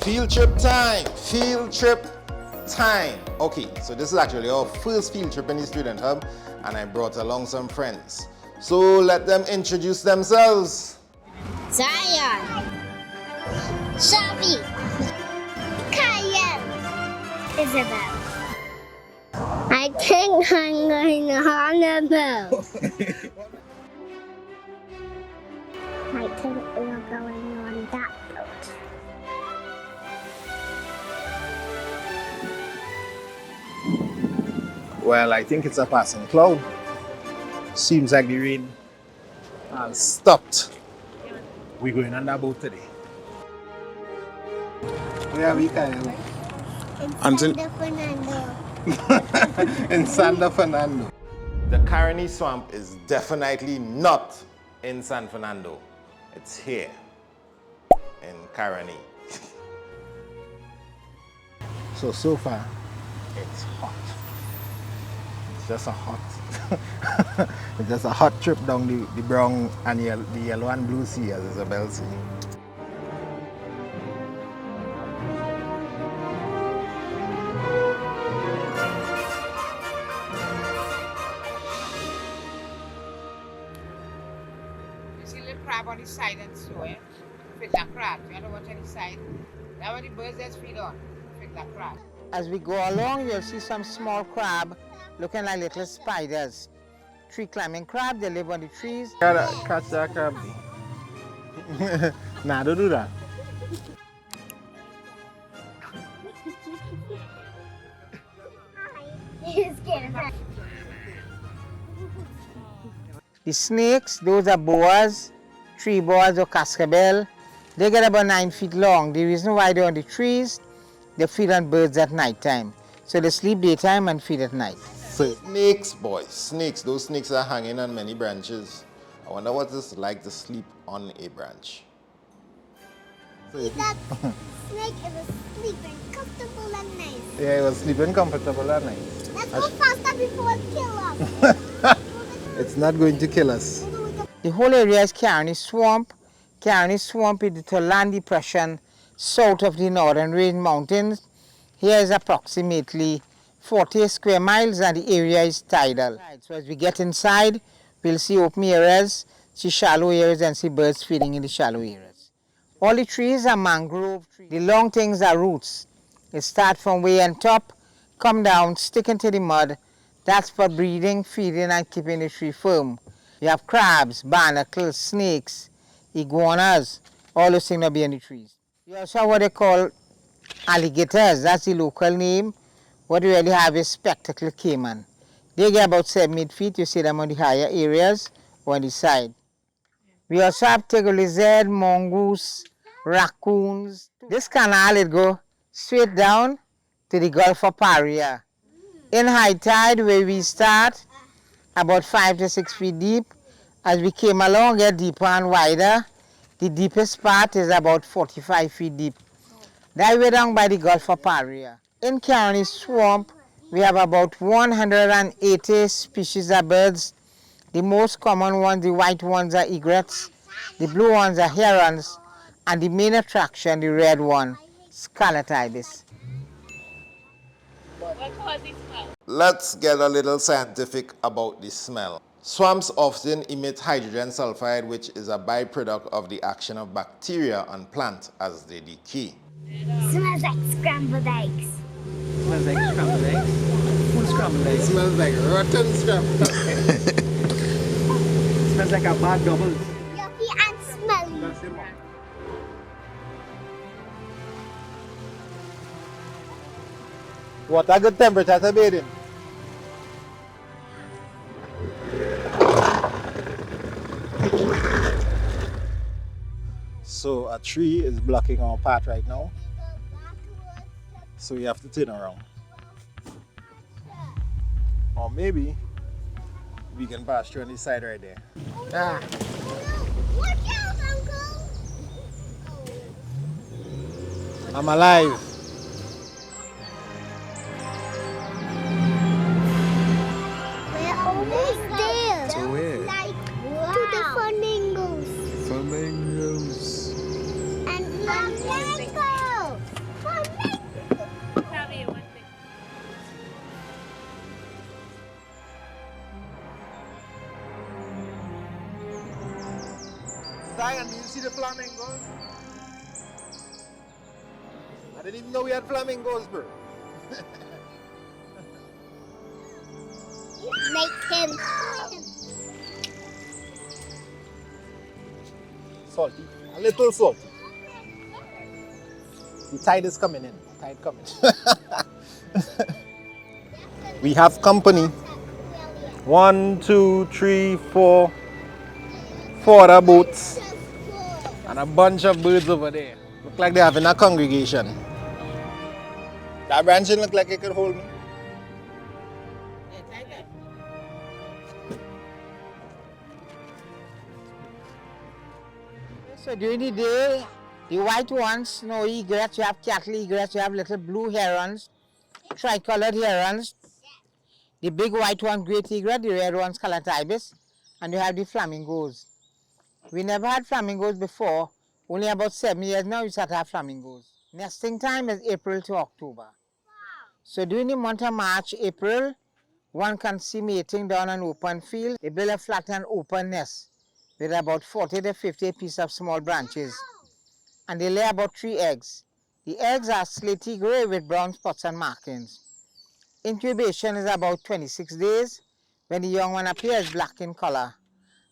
Field trip time. Field trip time. Okay, so this is actually our first field trip in the student hub, and I brought along some friends. So let them introduce themselves. Zion, Shavi, Kyle, Isabel. I think I'm going on a boat. I think we're going on that boat. Well, I think it's a passing cloud. Seems like the rain has stopped. We're going on that boat today. Where are we, Kyle? In San Fernando. In San Fernando. The Caroni swamp is definitely not in San Fernando. It's here in Caroni. So far, it's hot. It's just a hot, it's just a hot trip down the brown and the yellow and blue sea, as Isabel said. Crab on the side and so it. Feed that crab. You don't watch any side. That's what the birds just feed on. Feed that crab. As we go along, you'll see some small crab looking like little spiders. Tree climbing crab, they live on the trees. Gotta catch that crab. Nah, don't do that. The snakes, those are boas, tree boas or cascabel. They get about 9 feet long. The reason why they're on the trees, they feed on birds at night time. So they sleep daytime and feed at night. So, snakes, boys, snakes. Those snakes are hanging on many branches. I wonder what it's like to sleep on a branch. So, That snake is sleeping comfortable and nice. yeah, it was sleeping comfortable at night. Let's go faster before it kills us. It's not going to kill us. The whole area is Caroni Swamp. Caroni Swamp is the land depression south of the northern range mountains. Here is approximately 40 square miles and the area is tidal. Right, so as we get inside, we'll see open areas, see shallow areas and see birds feeding in the shallow areas. All the trees are mangrove trees. The long things are roots. They start from way on top, come down, stick into the mud. That's for breeding, feeding and keeping the tree firm. You have crabs, barnacles, snakes, iguanas, all those things will be in the trees. You also have what they call alligators, that's the local name. What we really have is spectacled caiman. They get about 7-8 feet, you see them on the higher areas or on the side. We also have tiger lizard, mongoose, raccoons. This canal, it go straight down to the Gulf of Paria. In high tide, where we start, about 5 to 6 feet deep. As we came along, get deeper and wider. The deepest part is about 45 feet deep. That way down by the Gulf of Paria. In Caroni Swamp, we have about 180 species of birds. The most common ones, the white ones, are egrets. The blue ones are herons. And the main attraction, the red one, Scarlet Ibis. Let's get a little scientific about the smell. Swamps often emit hydrogen sulfide, which is a byproduct of the action of bacteria on plants as they decay. Smells like scrambled eggs. Smells like scrambled eggs. Full scrambled eggs. Smells like rotten scrambled eggs. Smells like a bad double. Yucky and smelly. What a good temperature to bathe in. So a tree is blocking our path right now. So we have to turn around. Or maybe we can pass through on this side right there. Ah. Watch out, Uncle! I'm alive. We're almost there. So where? Like to the flamingos. Flamingos. And flamingo. Brian, do you see the flamingos? I didn't even know we had flamingos, bro. Make him. Salty. A little salty. The tide is coming in. Tide coming. We have company. 1, 2, 3, 4. 4 other boats. And a bunch of birds over there. Look like they're having a congregation. That branching look like it could hold me. So during the day, the white ones, snow egrets, you have cattle egrets, you have little blue herons, tricolored herons. The big white one, great egret, the red one, Scarlet Ibis, and you have the flamingos. We never had flamingos before. Only about 7 years now we start to have flamingos. Nesting time is April to October. So during the month of March, April, one can see mating down an open field. They build a flat and open nest with about 40 to 50 pieces of small branches. And they lay about 3 eggs. The eggs are slaty gray with brown spots and markings. Incubation is about 26 days when the young one appears black in color.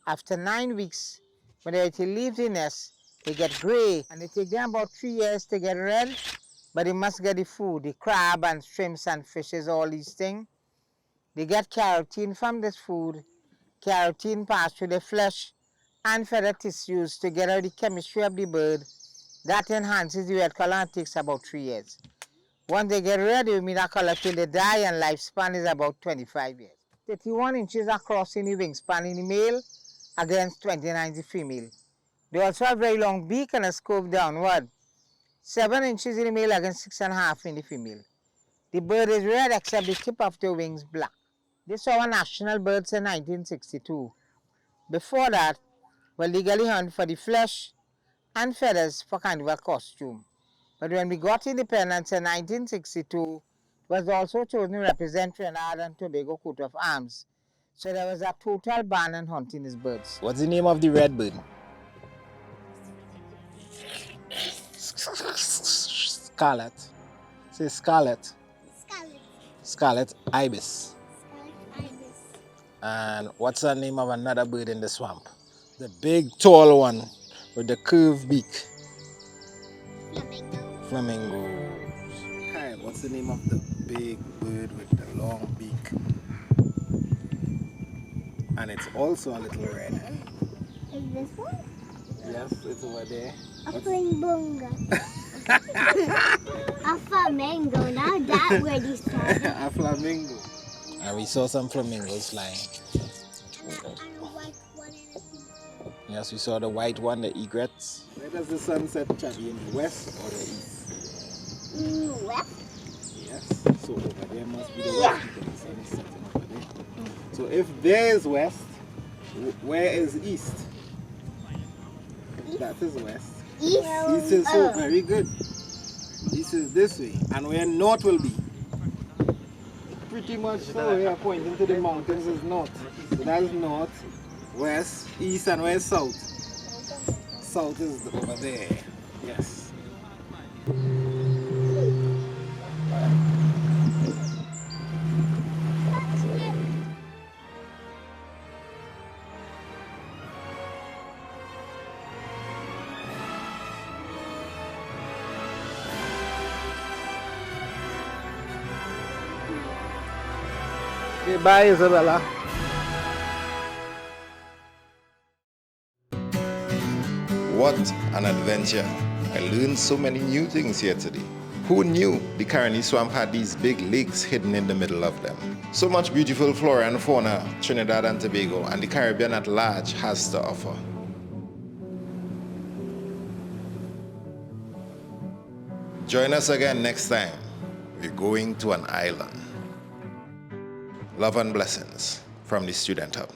After 9 weeks, when they leave the nest, they get gray, and it takes them about 3 years to get red, but they must get the food, the crab and shrimps and fishes, all these things. They get carotene from this food. Carotene passes through the flesh and feather tissues to get out the chemistry of the bird. That enhances the red color and takes about 3 years. Once they get red, they will meet that color till they die, and lifespan is about 25 years. 31 inches across in the wingspan in the male against 29 in the female. They also have very long beak and a scope downward. 7 inches in the male against 6.5 in the female. The bird is red except the tip of the wings black. This is our national birds in 1962. Before that, we legally hunted for the flesh and feathers for carnival costume. But when we got independence in 1962, it was also chosen to represent Trinidad and Tobago coat of arms. So there was a total ban on hunting these birds. What's the name of the red bird? Scarlet. Say Scarlet. Scarlet. Scarlet Ibis. Scarlet Ibis. And what's the name of another bird in the swamp? The big tall one with the curved beak. Flamingo. Flamingos. Hi, what's the name of the big bird with the long beak? And it's also a little red. Is this one? Yes, it's over there. A flamingo. A flamingo. Now that word you said. A flamingo. And we saw some flamingos flying. And a white one and a pink one. Yes, we saw the white one, the egrets. Where does the sunset, Chubby? In the west or the east? West. Yes. So over there must be the west because the sun is setting over there. So if there is west, where is east? That is west. East. East is so very good. East is this way, and where north will be. Pretty much so. We are pointing to the mountains is north. So that is north, west, east, and where is south? South is over there. Yes. Okay, bye, Isabella. What an adventure. I learned so many new things here today. Who knew the Caroni Swamp had these big lakes hidden in the middle of them? So much beautiful flora and fauna Trinidad and Tobago and the Caribbean at large has to offer. Join us again next time. We're going to an island. Love and blessings from the Student Hub.